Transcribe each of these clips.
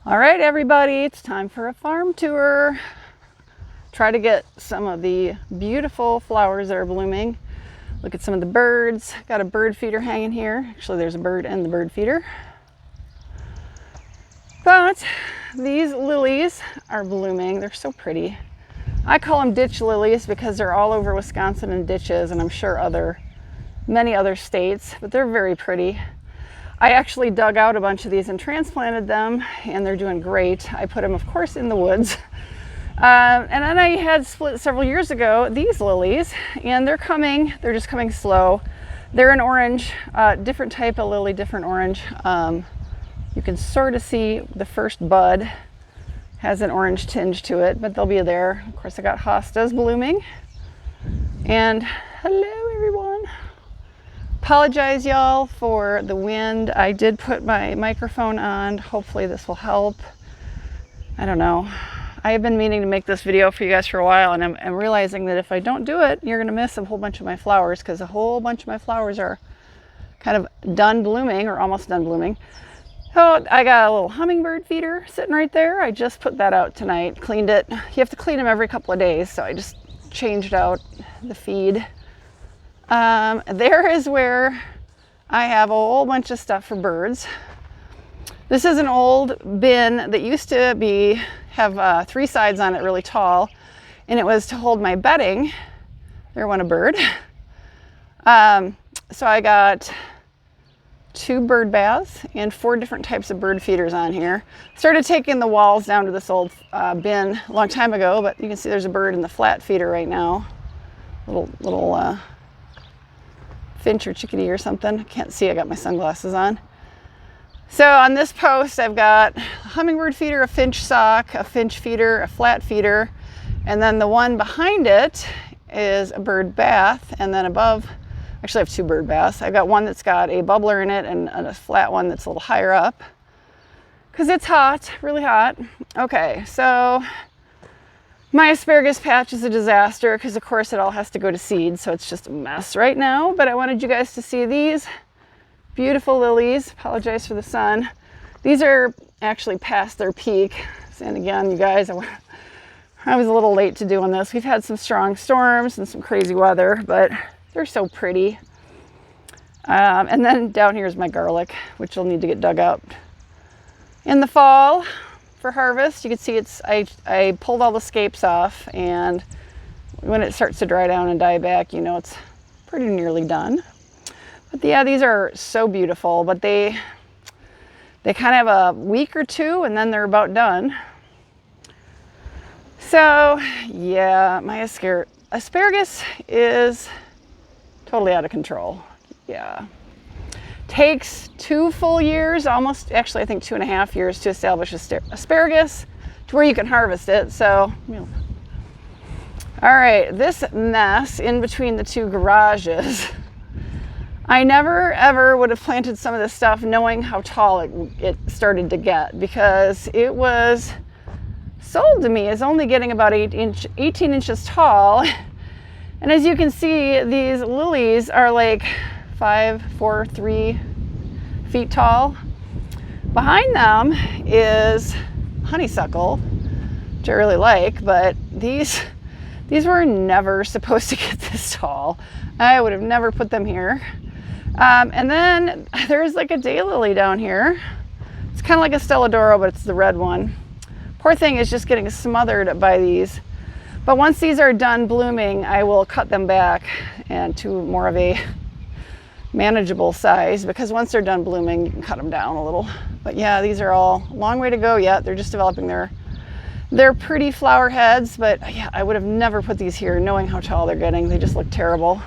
All right, everybody, it's time for a farm tour. Try to get some of the beautiful flowers that are blooming. Look at some of the birds. Got a bird feeder hanging here. Actually, there's a bird in the bird feeder. But these lilies are blooming. They're so pretty. I call them ditch lilies because they're all over Wisconsin in ditches, and I'm sure many other states, but they're very pretty. I actually dug out a bunch of these and transplanted them, and they're doing great. I put them, of course, in the woods. And then I had split several years ago these lilies, and they're just coming slow. They're an orange, different type of lily, different orange. You can sort of see the first bud has an orange tinge to it, but they'll be there. Of course, I got hostas blooming. And hello, everyone. Apologize, y'all, for the wind. I did put my microphone on. Hopefully this will help. I don't know. I have been meaning to make this video for you guys for a while, and I'm realizing that if I don't do it, you're going to miss a whole bunch of my flowers, because a whole bunch of my flowers are kind of done blooming or almost done blooming. So I got a little hummingbird feeder sitting right there. I just put that out tonight, cleaned it. You have to clean them every couple of days, so I just changed out the feed. There is where I have a whole bunch of stuff for birds. This is an old bin that used to have 3 sides on it, really tall, and it was to hold my bedding. There went a bird. So I got 2 bird baths and 4 different types of bird feeders on here. Started taking the walls down to this old bin a long time ago, but you can see there's a bird in the flat feeder right now. Little finch or chickadee or something. Can't see, I got my sunglasses on. So on this post, I've got a hummingbird feeder, a finch sock, a finch feeder, a flat feeder, and then the one behind it is a bird bath, and then above, actually I have 2 bird baths. I've got one that's got a bubbler in it and a flat one that's a little higher up, because it's hot, really hot. Okay, so my asparagus patch is a disaster because, of course, it all has to go to seed, so it's just a mess right now. But I wanted you guys to see these beautiful lilies. Apologize for the sun. These are actually past their peak. And again, you guys, I was a little late to doing this. We've had some strong storms and some crazy weather, but they're so pretty. And then down here is my garlic, which will need to get dug up in the fall for harvest. You can see I pulled all the scapes off, and when it starts to dry down and die back, you know it's pretty nearly done. But yeah, these are so beautiful, but they kind of have a week or 2 and then they're about done. So yeah, my asparagus is totally out of control. Yeah. Takes 2 full years, almost, actually I think 2.5 years to establish asparagus to where you can harvest it. So, all right, this mess in between the 2 garages. I never ever would have planted some of this stuff knowing how tall it started to get, because it was sold to me as only getting about 18 inches tall. And as you can see, these lilies are like 5, 4, 3 feet tall. Behind them is honeysuckle, which I really like, but these were never supposed to get this tall. I would have never put them here. And then there's like a daylily down here. It's kind of like a Stelladoro, but it's the red one. Poor thing is just getting smothered by these. But once these are done blooming, I will cut them back and to more of a manageable size, because once they're done blooming, you can cut them down a little. But yeah, these are all a long way to go yet. They're just developing their pretty flower heads. But yeah, I would have never put these here knowing how tall they're getting. They just look terrible.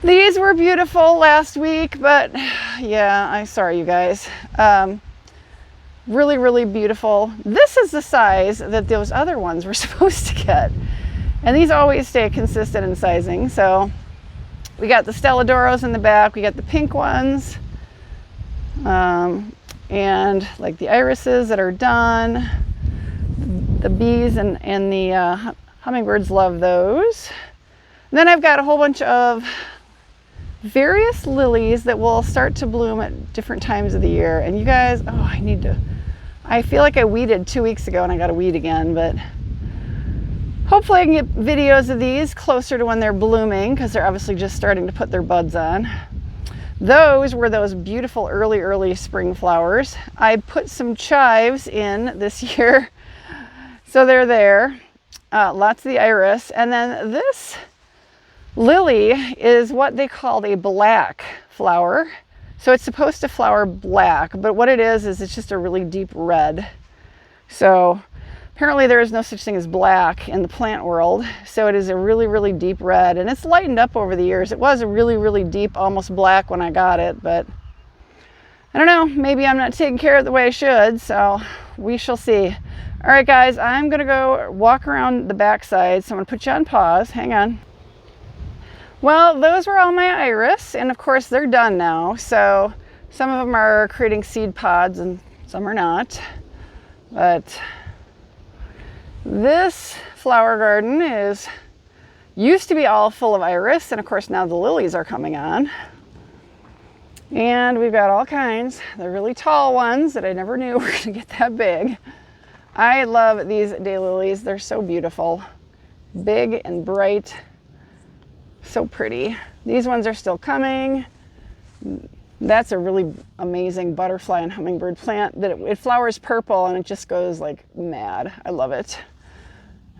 These were beautiful last week, but yeah, I'm sorry, you guys. Really, really beautiful. This is the size that those other ones were supposed to get. And these always stay consistent in sizing. So we got the Stelladoros in the back. We got the pink ones. And like the irises that are done. The bees and the hummingbirds love those. And then I've got a whole bunch of various lilies that will start to bloom at different times of the year. And you guys, I feel like I weeded 2 weeks ago and I got to weed again, but hopefully I can get videos of these closer to when they're blooming, because they're obviously just starting to put their buds on. Those were those beautiful early spring flowers. I put some chives in this year, so they're there. Lots of the iris. And then this lily is what they called a black flower. So it's supposed to flower black, but what it is it's just a really deep red. So apparently there is no such thing as black in the plant world. So it is a really deep red, and it's lightened up over the years. It was a really deep, almost black when I got it, but I don't know, maybe I'm not taking care of it the way I should, so we shall see. All right, guys, I'm gonna go walk around the backside, so I'm gonna put you on pause. Hang on. Well, those were all my iris, and of course they're done now. So some of them are creating seed pods and some are not. But this flower garden used to be all full of iris, and of course now the lilies are coming on. And we've got all kinds. They're really tall ones that I never knew were gonna get that big. I love these daylilies. They're so beautiful. Big and bright. So pretty. These ones are still coming. That's a really amazing butterfly and hummingbird plant that it flowers purple and it just goes like mad. I love it.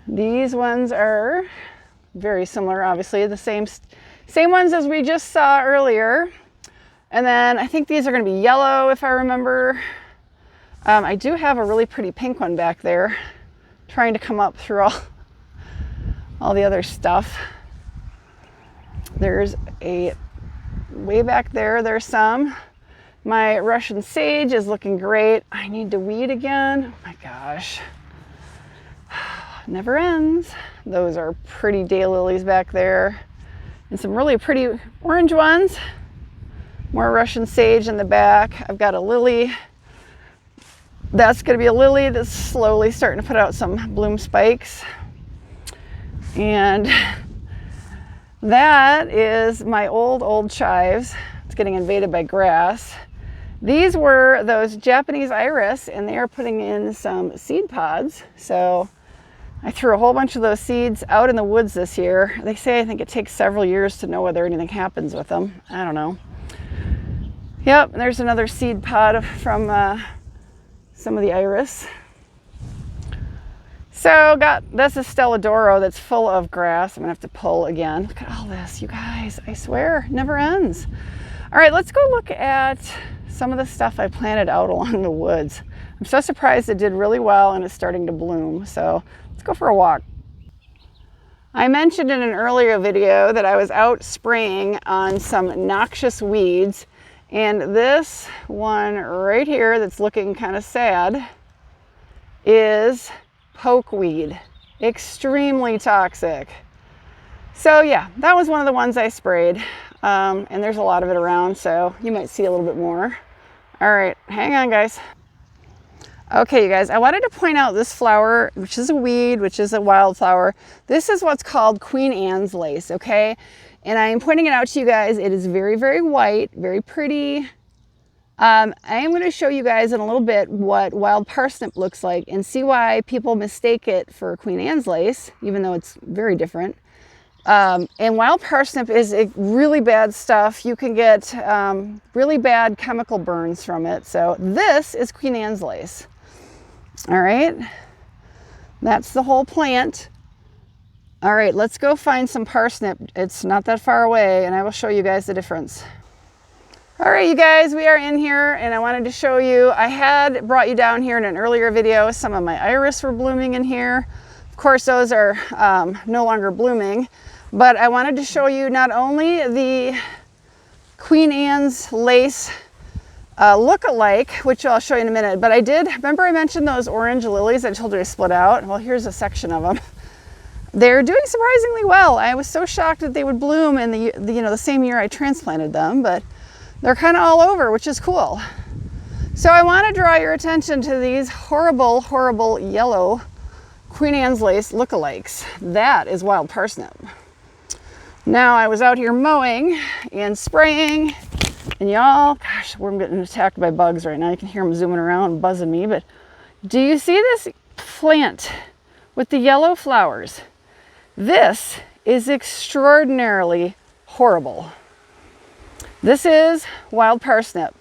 These ones are very similar, obviously the same ones as we just saw earlier. And then I think these are going to be yellow if I remember. I do have a really pretty pink one back there trying to come up through all the other stuff. There's a way back there, there's some. My Russian sage is looking great. I need to weed again. Oh my gosh. Never ends. Those are pretty daylilies back there. And some really pretty orange ones. More Russian sage in the back. I've got a lily. That's going to be a lily that's slowly starting to put out some bloom spikes. And that is my old chives. It's getting invaded by grass. These were those Japanese iris, and they are putting in some seed pods. So I threw a whole bunch of those seeds out in the woods this year. They say I think it takes several years to know whether anything happens with them. I don't know. Yep, and there's another seed pod from some of the iris. So that's a Stelladoro that's full of grass. I'm gonna have to pull again. Look at all this, you guys. I swear, never ends. All right, let's go look at some of the stuff I planted out along the woods. I'm so surprised it did really well and it's starting to bloom. So let's go for a walk. I mentioned in an earlier video that I was out spraying on some noxious weeds, and this one right here that's looking kind of sad is pokeweed. Extremely toxic. So yeah, that was one of the ones I sprayed, and there's a lot of it around, so you might see a little bit more. All right, hang on guys. Okay, you guys, I wanted to point out this flower, which is a weed, which is a wildflower. This is what's called Queen Anne's lace, okay? And I am pointing it out to you guys. It is very white, very pretty. I am going to show you guys in a little bit what wild parsnip looks like and see why people mistake it for Queen Anne's lace, even though it's very different. And wild parsnip is really bad stuff. You can get really bad chemical burns from it. So this is Queen Anne's lace. All right, that's the whole plant. All right, let's go find some parsnip. It's not that far away, and I will show you guys the difference. All right, you guys, we are in here, and I wanted to show you, I had brought you down here in an earlier video. Some of my iris were blooming in here. Of course, those are no longer blooming, but I wanted to show you not only the Queen Anne's lace look-alike, which I'll show you in a minute, but remember I mentioned those orange lilies I told you to split out? Well, here's a section of them. They're doing surprisingly well. I was so shocked that they would bloom in the same year I transplanted them, but they're kind of all over, which is cool. So I want to draw your attention to these horrible yellow Queen Anne's lace lookalikes. That is wild parsnip. Now I was out here mowing and spraying, and y'all, gosh, we're getting attacked by bugs right now. You can hear them zooming around and buzzing me, but Do you see this plant with the yellow flowers? This is extraordinarily horrible. This is wild parsnip.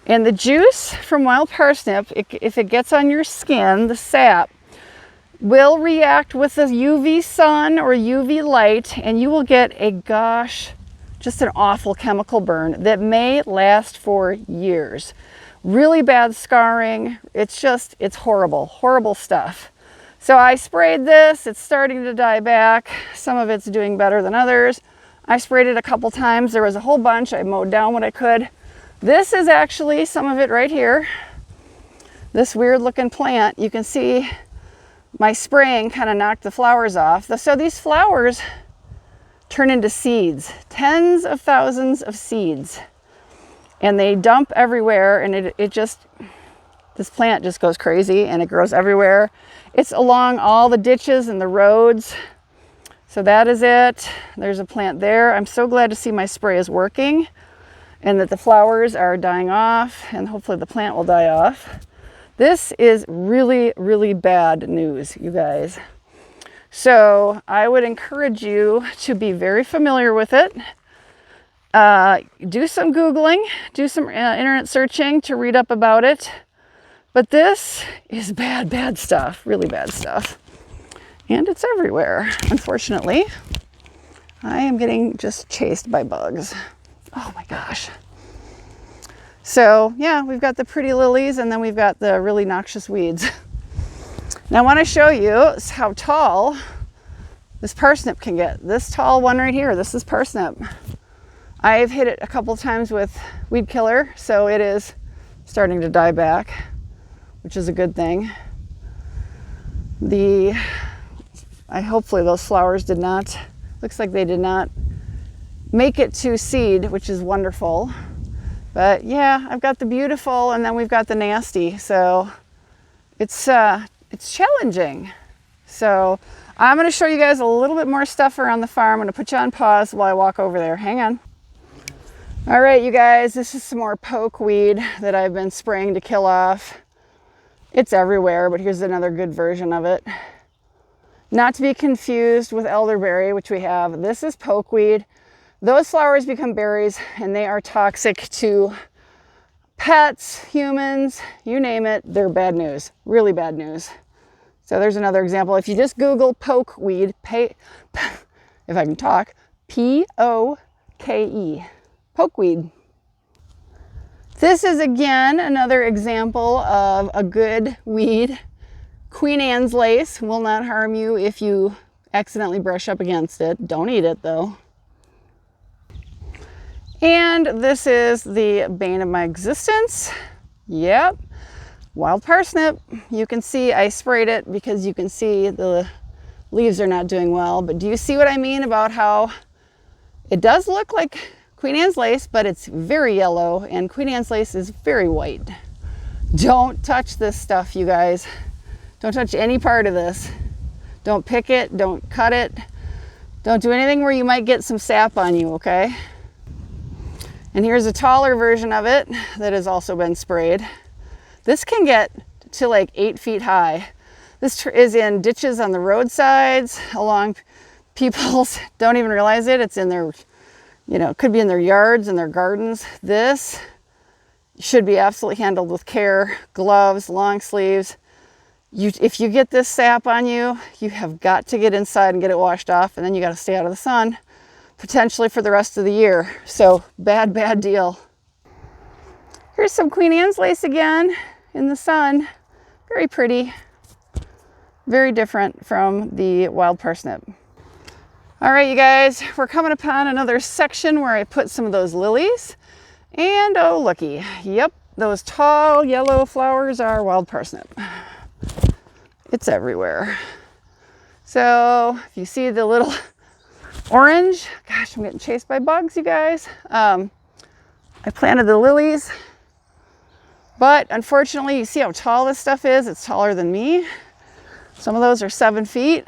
And the juice from wild parsnip, if it gets on your skin, the sap, will react with the UV sun or UV light, and you will get a, gosh, just an awful chemical burn that may last for years. Really bad scarring. It's horrible, horrible stuff. So I sprayed this. It's starting to die back. Some of it's doing better than others. I sprayed it a couple times. There was a whole bunch. I mowed down what I could. This is actually some of it right here. This weird looking plant. You can see my spraying kind of knocked the flowers off. So these flowers turn into seeds, tens of thousands of seeds. And they dump everywhere, and this plant just goes crazy, and it grows everywhere. It's along all the ditches and the roads. So that is it. There's a plant there. I'm so glad to see my spray is working and that the flowers are dying off, and hopefully the plant will die off. This is really, really bad news, you guys. So I would encourage you to be very familiar with it. Do some Googling, do some internet searching to read up about it. But this is bad, bad stuff, really bad stuff. And it's everywhere, unfortunately. I am getting just chased by bugs. Oh my gosh. So yeah, we've got the pretty lilies, and then we've got the really noxious weeds. Now I want to show you how tall this parsnip can get. This tall one right here, this is parsnip. I've hit it a couple times with weed killer, so it is starting to die back, which is a good thing. Hopefully those flowers looks like they did not make it to seed, which is wonderful. But yeah, I've got the beautiful, and then we've got the nasty. So it's challenging. So I'm going to show you guys a little bit more stuff around the farm. I'm going to put you on pause while I walk over there. Hang on. All right, you guys, this is some more pokeweed that I've been spraying to kill off. It's everywhere, but here's another good version of it. Not to be confused with elderberry, which we have. This is pokeweed. Those flowers become berries, and they are toxic to pets, humans, you name it. They're bad news, really bad news. So there's another example. If you just Google pokeweed, if I can talk, P-O-K-E, pokeweed. This is again another example of a good weed. Queen Anne's lace will not harm you if you accidentally brush up against it. Don't eat it though. And this is the bane of my existence. Yep, wild parsnip. You can see I sprayed it because you can see the leaves are not doing well. But do you see what I mean about how it does look like Queen Anne's lace, but it's very yellow, and Queen Anne's lace is very white. Don't touch this stuff, you guys. Don't touch any part of this. Don't pick it, don't cut it. Don't do anything where you might get some sap on you, okay? And here's a taller version of it that has also been sprayed. This can get to like 8 feet high. This is in ditches on the roadsides, along people's, don't even realize it. It's in their, it could be in their yards and their gardens. This should be absolutely handled with care. Gloves, long sleeves. If you get this sap on you, you have got to get inside and get it washed off, and then you got to stay out of the sun, potentially for the rest of the year. So bad, bad deal. Here's some Queen Anne's lace again in the sun. Very pretty. Very different from the wild parsnip. All right, you guys, we're coming upon another section where I put some of those lilies. And oh, looky. Yep, those tall yellow flowers are wild parsnip. It's everywhere. So if you see the little orange, gosh, I'm getting chased by bugs, you guys. I planted the lilies, but unfortunately, you see how tall this stuff is? It's taller than me. Some of those are 7 feet.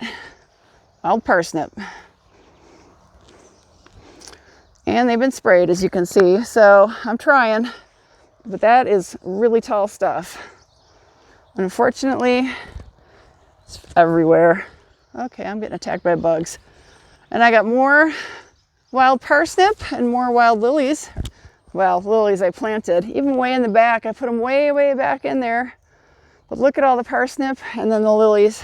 Wild parsnip. And they've been sprayed, as you can see. So I'm trying, but that is really tall stuff. Unfortunately, it's everywhere. Okay, I'm getting attacked by bugs. And I got more wild parsnip and more wild lilies. Well, lilies I planted, even way in the back. I put them way, way back in there. But look at all the parsnip and then the lilies.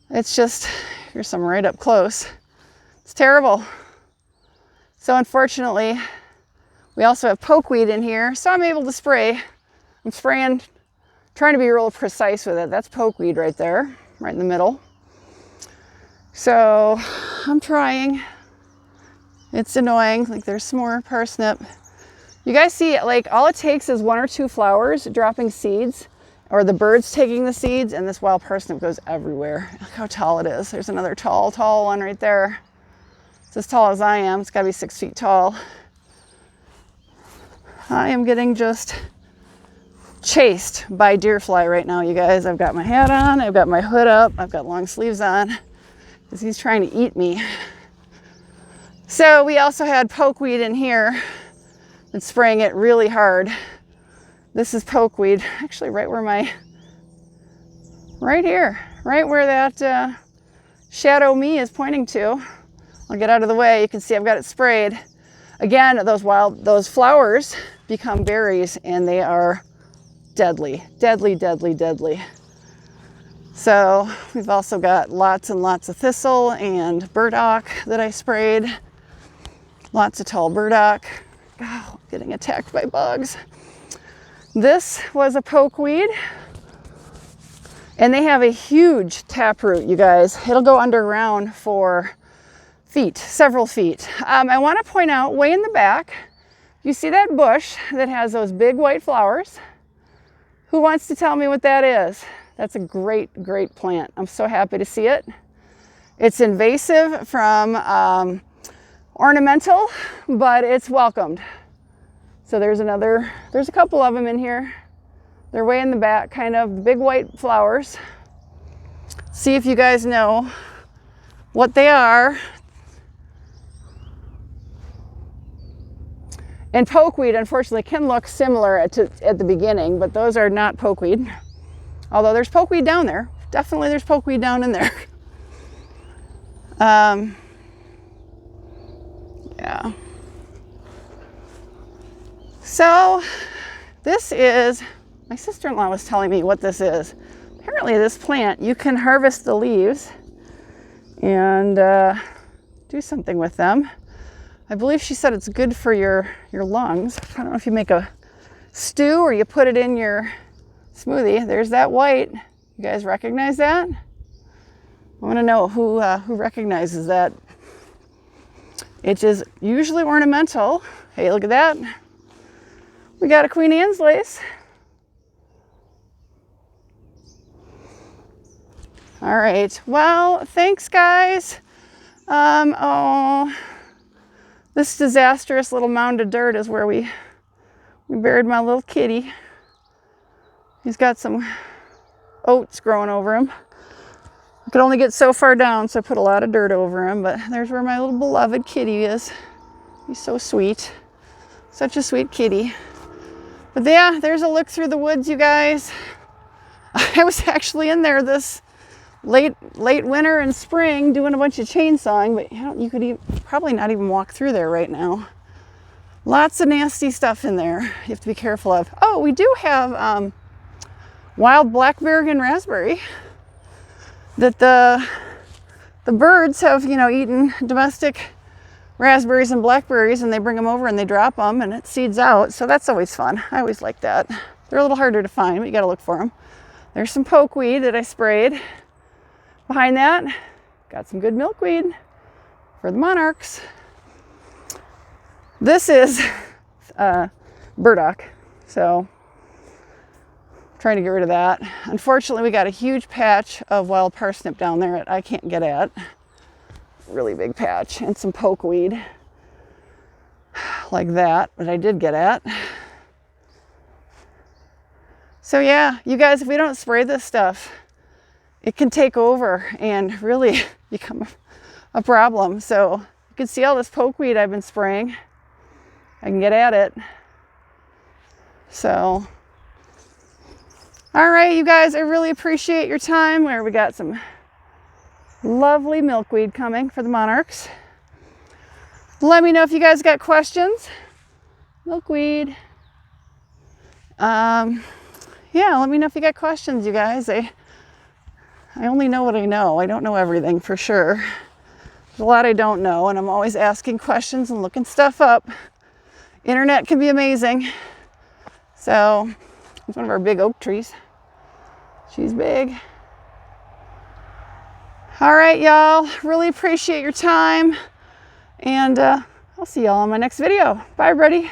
It's just, here's some right up close. It's terrible. So unfortunately, we also have pokeweed in here, so I'm able to spray. I'm spraying, trying to be real precise with it. That's pokeweed right there, right in the middle. So I'm trying. It's annoying. Like there's some more parsnip. You guys see, like all it takes is 1 or 2 flowers dropping seeds, or the birds taking the seeds, and this wild parsnip goes everywhere. Look how tall it is. There's another tall, tall one right there. It's as tall as I am. It's got to be 6 feet tall. I am getting just chased by deer fly right now, you guys. I've got my hat on, I've got my hood up, I've got long sleeves on, because he's trying to eat me. So we also had pokeweed in here. Been spraying it really hard. This is pokeweed, actually right where right here, right where that shadow me is pointing to. I'll get out of the way. You can see I've got it sprayed. Again, those flowers become berries and they are deadly, deadly, deadly, deadly. So we've also got lots and lots of thistle and burdock that I sprayed. Lots of tall burdock. Oh, getting attacked by bugs. This was a pokeweed. And they have a huge taproot, you guys. It'll go underground for feet, several feet. I want to point out way in the back, you see that bush that has those big white flowers? Who wants to tell me what that is? That's a great, great plant. I'm so happy to see it. It's invasive from ornamental, but it's welcomed. So there's a couple of them in here. They're way in the back, kind of big white flowers. See if you guys know what they are. And pokeweed, unfortunately, can look similar at the beginning, but those are not pokeweed. Although there's pokeweed down there. Definitely there's pokeweed down in there. Yeah. So this is, my sister-in-law was telling me what this is. Apparently this plant, you can harvest the leaves and do something with them. I believe she said it's good for your lungs. I don't know if you make a stew or you put it in your smoothie. There's that white. You guys recognize that? I want to know who recognizes that. It is usually ornamental. Hey, look at that. We got a Queen Anne's lace. All right. Well, thanks, guys. This disastrous little mound of dirt is where we buried my little kitty. He's got some oats growing over him. I could only get so far down, so I put a lot of dirt over him, but there's where my little beloved kitty is. He's so sweet. Such a sweet kitty. But yeah, there's a look through the woods, you guys. I was actually in there this late winter and spring doing a bunch of chainsawing, but you could probably not even walk through there right now. Lots of nasty stuff in there you have to be careful of. Oh, we do have wild blackberry and raspberry that the birds have, eaten domestic raspberries and blackberries, and they bring them over and they drop them and it seeds out. So that's always fun. I always like that. They're a little harder to find, but you got to look for them. There's some pokeweed that I sprayed. Behind that, got some good milkweed for the monarchs. This is burdock, so trying to get rid of that. Unfortunately, we got a huge patch of wild parsnip down there that I can't get at. Really big patch, and some pokeweed like that, but I did get at. So yeah, you guys, if we don't spray this stuff, it can take over and really become a problem. So you can see all this pokeweed I've been spraying. I can get at it. So All right, you guys, I really appreciate your time. Where we got some lovely milkweed coming for the monarchs. Let me know if you guys got questions. Milkweed. Yeah, let me know if you got questions, you guys. I only know what I know. I don't know everything for sure. There's a lot I don't know, and I'm always asking questions and looking stuff up. Internet can be amazing. So, it's one of our big oak trees. She's big. All right, y'all. Really appreciate your time. And I'll see y'all on my next video. Bye, everybody.